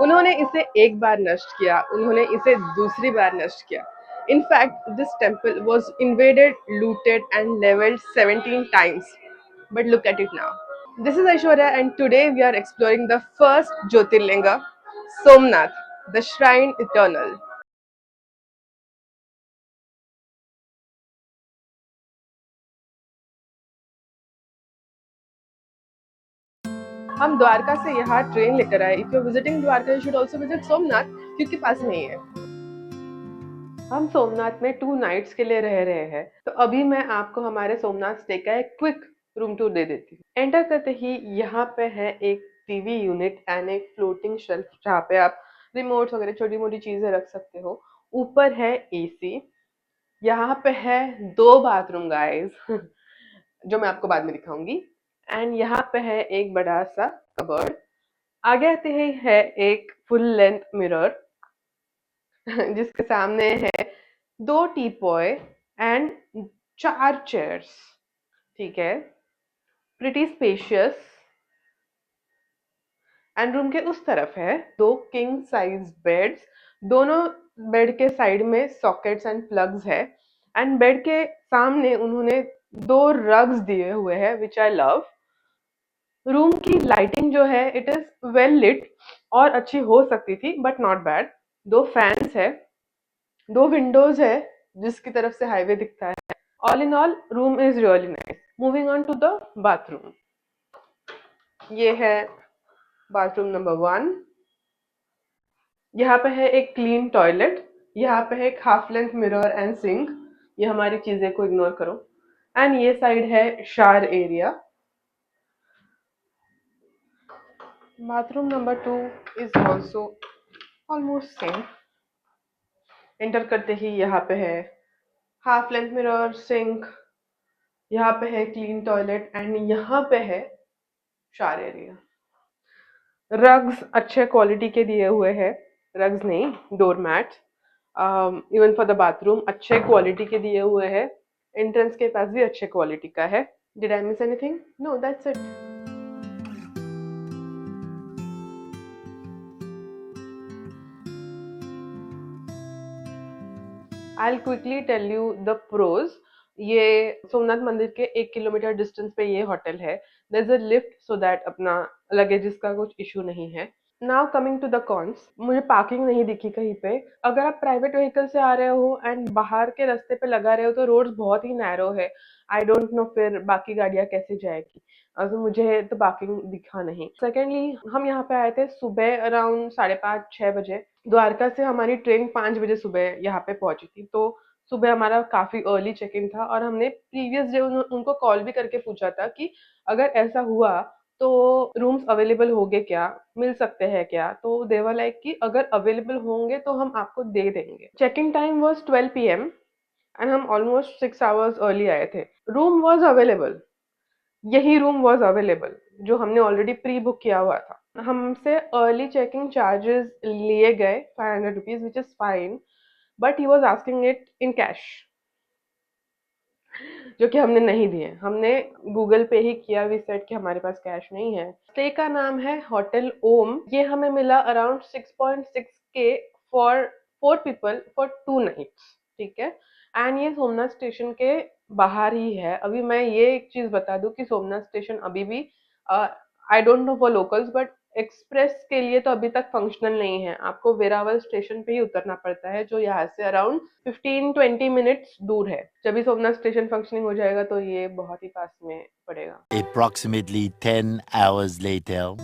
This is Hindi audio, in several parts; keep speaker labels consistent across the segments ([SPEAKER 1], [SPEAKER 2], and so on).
[SPEAKER 1] उन्होंने इसे एक बार नष्ट किया, उन्होंने इसे दूसरी बार नष्ट किया. In fact, this temple was invaded, looted, and leveled 17 times. But look at it now. This is Aishwarya, and today we are exploring the first Jyotirlinga, Somnath, the Shrine Eternal. हम द्वारका से यहाँ ट्रेन लेकर आए. If you are visiting Dwarka you should also visit Somnath, क्योंकि पास में ही है. हम सोमनाथ में 2 नाइट्स के लिए रह रहे हैं, तो अभी मैं आपको हमारे सोमनाथ स्टे का एक क्विक रूम टूर दे देती हूँ. एंटर करते ही यहाँ पे है एक टीवी यूनिट एंड एक फ्लोटिंग शेल्फ जहाँ पे आप रिमोट्स वगैरह छोटी मोटी चीजें रख सकते हो. ऊपर है एसी. यहाँ पे है 2 बाथरूम गाइस जो मैं आपको बाद में दिखाऊंगी. एंड यहाँ पे है एक बड़ा सा कबर्ड. आगे आते ही है एक फुल लेंथ मिरर जिसके सामने है 2 टीपॉय एंड 4 चेयर्स. ठीक है, प्रिटी स्पेशियस. एंड रूम के उस तरफ है 2 किंग साइज बेड्स. दोनों बेड के साइड में सॉकेट्स एंड प्लग्स है. एंड बेड के सामने उन्होंने 2 रग्स दिए हुए हैं विच आई लव. रूम की लाइटिंग जो है इट इज वेल लिट, और अच्छी हो सकती थी बट नॉट बैड. 2 फैंस है, 2 विंडोज है जिसकी तरफ से हाईवे दिखता है. All in all room is really nice. Moving on to the bathroom. ये है बाथरूम नंबर 1. यहाँ पे है एक क्लीन टॉयलेट. यहाँ पे है एक half length mirror and sink. ये हमारी चीजें को इग्नोर करो. एंड ये साइड है shower area. Bathroom number 2 is also almost same. Enter करते ही यहाँ पे है हाफ लेंथ मिरर, सिंक. यहाँ पे है क्लीन टॉयलेट एंड यहाँ पे है शावर एरिया. रग्स अच्छे क्वालिटी के दिए हुए हैं. रग्स नहीं, door mat. Even for the bathroom अच्छे क्वालिटी के दिए हुए हैं. एंट्रेंस के पास भी अच्छे क्वालिटी का है. Did I miss anything? No, that's it. I quickly tell you the pros. ये सोमनाथ मंदिर के 1 किलोमीटर डिस्टेंस पे ये होटल है. There is a lift so that अपना लगेजेस का कुछ इशू नहीं है. Now coming to the cons. मुझे पार्किंग नहीं दिखी कहीं पे. अगर आप प्राइवेट व्हीकल से आ रहे हो एंड बाहर के रास्ते पे लगा रहे हो तो रोड्स बहुत ही नैरो है. आई डोंट नो फिर बाकी गाड़ियां कैसे जाएगी. तो मुझे तो पार्किंग दिखा नहीं. सेकेंडली, हम यहाँ पे आए थे सुबह अराउंड 5:30-6 बजे. द्वारका से हमारी ट्रेन 5 बजे सुबह यहाँ पे पहुंची थी. तो सुबह हमारा काफी अर्ली चेक इन था और हमने प्रीवियस डे उनको कॉल भी करके पूछा था कि अगर ऐसा हुआ तो रूम्स अवेलेबल होंगे क्या, मिल सकते हैं क्या. तो देवर लाइक कि अगर अवेलेबल होंगे तो हम आपको दे देंगे. Check in time was 12 PM and हम ऑलमोस्ट 6 आवर्स अर्ली आए थे. Room was available. यही रूम वॉज अवेलेबल जो हमने ऑलरेडी प्री बुक किया हुआ था. हमसे अर्ली चेकिंग चार्जेस लिए गए 500 rupees which is fine. But he was asking it in cash जो कि हमने नहीं दिए. हमने गूगल पे ही किया. वी सेड कि हमारे पास कैश नहीं है. स्टे का नाम है होटल ओम. ये हमें मिला around 6.6K for 4 people for 2 nights. ठीक है. एंड ये सोमनाथ स्टेशन के बाहर ही है. अभी मैं ये एक चीज बता दूं कि सोमनाथ स्टेशन अभी भी, I don't know for locals but express के लिए तो अभी तक फंक्शनल नहीं है. आपको वेरावल स्टेशन पे ही उतरना पड़ता है जो यहाँ से अराउंड 15-20 मिनट्स दूर है. जब भी सोमनाथ स्टेशन फंक्शनिंग हो जाएगा तो ये बहुत ही पास में पड़ेगा.
[SPEAKER 2] Approximately 10 hours later.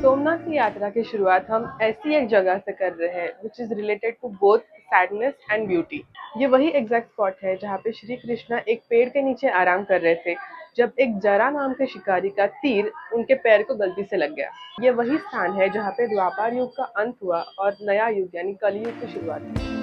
[SPEAKER 1] सोमनाथ की यात्रा की शुरुआत हम ऐसी एक जगह से कर रहे हैं which is related to both sadness and beauty. ये वही एग्जैक्ट स्पॉट है जहाँ पे श्री कृष्णा एक पेड़ के नीचे आराम कर रहे थे जब एक जरा नाम के शिकारी का तीर उनके पैर को गलती से लग गया. ये वही स्थान है जहाँ पे द्वापर युग का अंत हुआ और नया युग यानी कलयुग की शुरुआत हुई.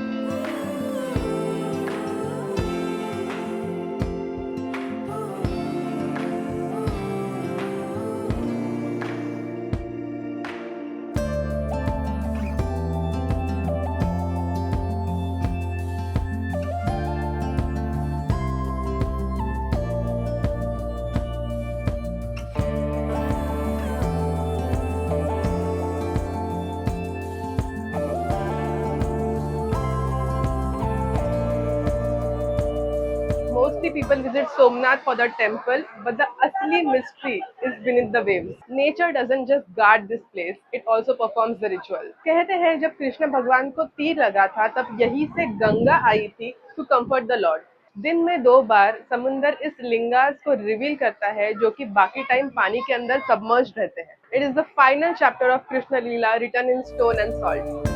[SPEAKER 1] Mostly people visit Somnath for the temple, but the asli mystery is beneath the waves. Nature doesn't just guard this place, it also performs the ritual. कहते हैं जब कृष्ण भगवान को तीर लगा था तब यहीं से गंगा आई थी to comfort the Lord. दिन में 2 बार समुंदर इस लिंगास को रिवील करता है जो कि बाकी टाइम पानी के अंदर सबमर्ज रहते हैं. It is the final chapter of Krishna Leela written in stone and salt.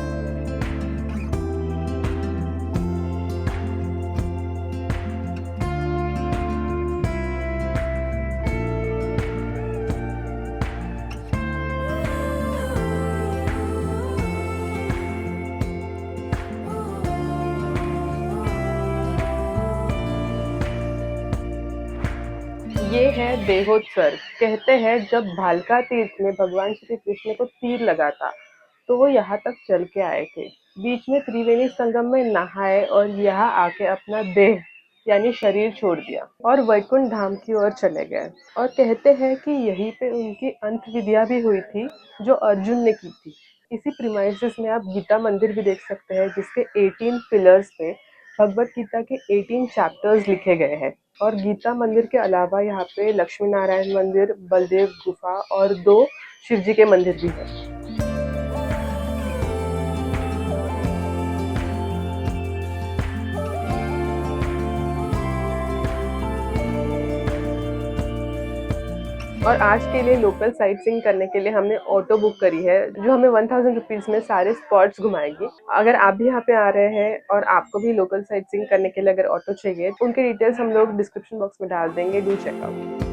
[SPEAKER 1] ये है देहोत्सर्ग. कहते हैं जब भालका तीर्थ में भगवान श्री कृष्ण को तीर लगा था तो वो यहाँ तक चल के आए थे. बीच में त्रिवेणी संगम में नहाए और यहाँ आके अपना देह यानी शरीर छोड़ दिया और वैकुंठ धाम की ओर चले गए. और कहते हैं कि यहीं पे उनकी अंत विद्या भी हुई थी जो अर्जुन ने की थी. इसी प्रीमाइसेस में आप गीता मंदिर भी देख सकते हैं जिसके 18 पिलर्स पे भगवत गीता के 18 चैप्टर्स लिखे गए हैं. और गीता मंदिर के अलावा यहाँ पे लक्ष्मी नारायण मंदिर, बलदेव गुफा और 2 शिवजी के मंदिर भी हैं. और आज के लिए लोकल साइट सीइंग करने के लिए हमने ऑटो बुक करी है जो हमें 1000 रुपीज में सारे स्पॉट्स घुमाएगी. अगर आप भी यहाँ पे आ रहे हैं और आपको भी लोकल साइट सीइंग करने के लिए अगर ऑटो चाहिए तो उनके डिटेल्स हम लोग डिस्क्रिप्शन बॉक्स में डाल देंगे. Do check out.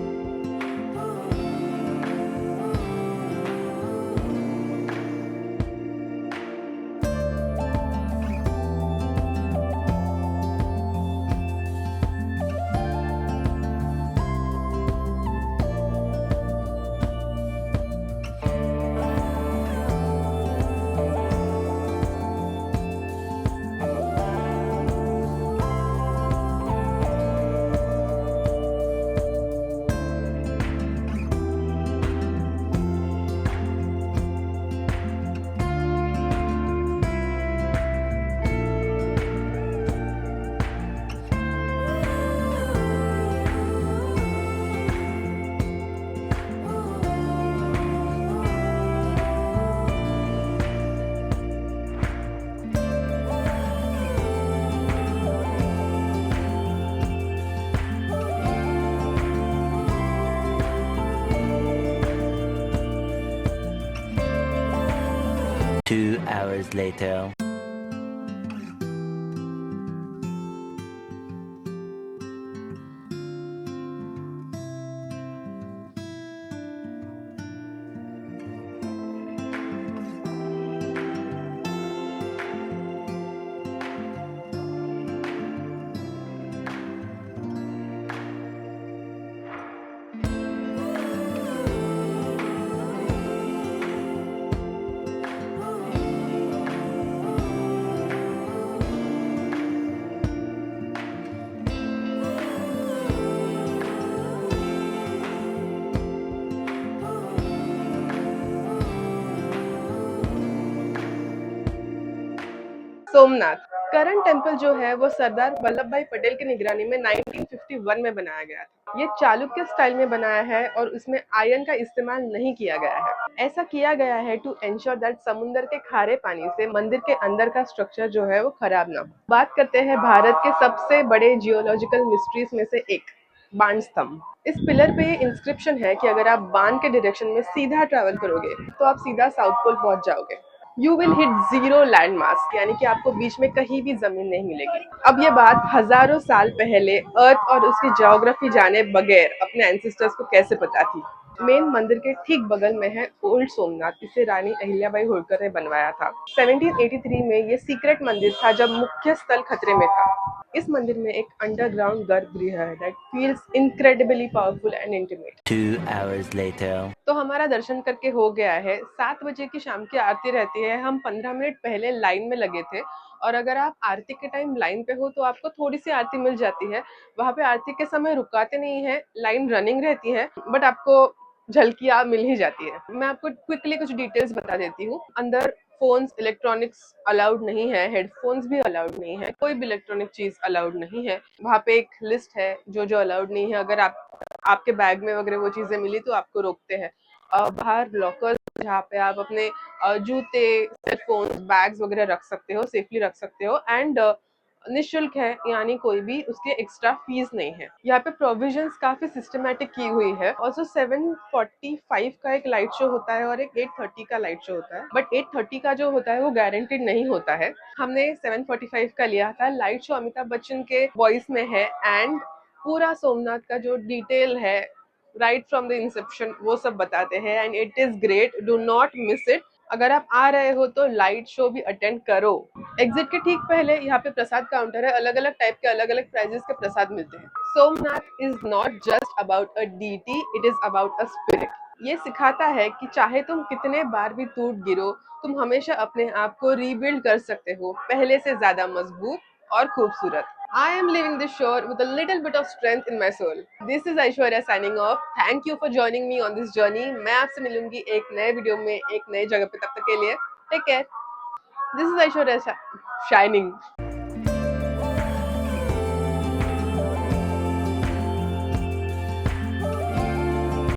[SPEAKER 2] Two hours later.
[SPEAKER 1] Somnath. Current temple जो है वो सरदार वल्लभ भाई पटेल की निगरानी में 1951 में बनाया गया था. ये चालुक्य स्टाइल में बनाया है और उसमें आयरन का इस्तेमाल नहीं किया गया है. ऐसा किया गया है टू एंश्योर दैट समुद्र के खारे पानी से मंदिर के अंदर का स्ट्रक्चर जो है वो खराब ना हो. बात करते हैं भारत के सबसे बड़े जियोलॉजिकल मिस्ट्रीज में से एक, बाण स्तंभ. इस पिलर पे इंस्क्रिप्शन है कि अगर आप बाण के डायरेक्शन में सीधा ट्रैवल करोगे तो आप सीधा साउथ पोल पहुंच जाओगे. You will hit 0 land mass, यानी कि आपको बीच में कहीं भी जमीन नहीं मिलेगी. अब ये बात हजारों साल पहले अर्थ और उसकी ज्योग्राफी जाने बगैर अपने एंसेस्टर्स को कैसे पता थी. मेन मंदिर के ठीक बगल में है ओल्ड सोमनाथ. इसे रानी अहिल्याबाई होलकर ने बनवाया था. 1783 में ये सीक्रेट मंदिर था जब मुख्य स्थल खतरे में था. इस मंदिर में एक अंडरग्राउंड गर्भगृह है that feels incredibly powerful and intimate.
[SPEAKER 2] 2 hours later.
[SPEAKER 1] तो हमारा दर्शन करके हो गया है. 7 बजे की शाम की आरती रहती है. हम 15 मिनट पहले लाइन में लगे थे और अगर आप आरती के टाइम लाइन पे हो तो आपको थोड़ी सी आरती मिल जाती है. वहाँ पे आरती के समय रुकाते नहीं है, लाइन रनिंग रहती है, बट आपको झलकियाँ मिल ही जाती है. मैं आपको क्विकली कुछ डिटेल्स बता देती हूँ. अंदर फोन्स इलेक्ट्रॉनिक्स अलाउड नहीं है, हेडफोन्स भी अलाउड नहीं है, कोई भी इलेक्ट्रॉनिक चीज अलाउड नहीं है। वहाँ पे एक लिस्ट है जो जो अलाउड नहीं है। अगर आपके बैग में वगैरह वो चीजें मिली तो आपको रोकते हैं। बाहर लॉकर जहाँ पे आप अपने जूते, सेलफोन, बैग्स वगैरह रख सकते हो, सेफली रख सकते हो, एंड निशुल्क है, यानी कोई भी उसके एक्स्ट्रा फीस नहीं है। यहाँ पे प्रोविजंस काफी सिस्टमेटिक की हुई है। ऑल्सो 7:45 का एक लाइट शो होता है और एक 8:30 का लाइट शो होता है, बट 8:30 का जो होता है वो गारंटेड नहीं होता है। हमने 7:45 का लिया था। लाइट शो अमिताभ बच्चन के वॉइस में है, एंड पूरा सोमनाथ का जो डिटेल है राइट फ्रॉम द इंसेप्शन वो सब बताते हैं, and it is great, do not miss it. अगर आप आ रहे हो तो लाइट शो भी अटेंड करो। एग्जिट के ठीक पहले यहाँ पे प्रसाद काउंटर है, अलग अलग टाइप के अलग अलग प्राइजेस के प्रसाद मिलते हैं। Somnath is not just about a deity, it is about a spirit. ये सिखाता है कि चाहे तुम कितने बार भी टूट गिरो, तुम हमेशा अपने आप को रीबिल्ड कर सकते हो, पहले से ज्यादा मजबूत और खूबसूरत। I am leaving this shore with a little bit of strength in my soul. This is Aishwarya signing off. Thank you for joining me on this journey. मैं आपसे मिलूंगी एक नए वीडियो में एक नई जगह पे, तब तक के लिए take care. This is Aishwarya shining.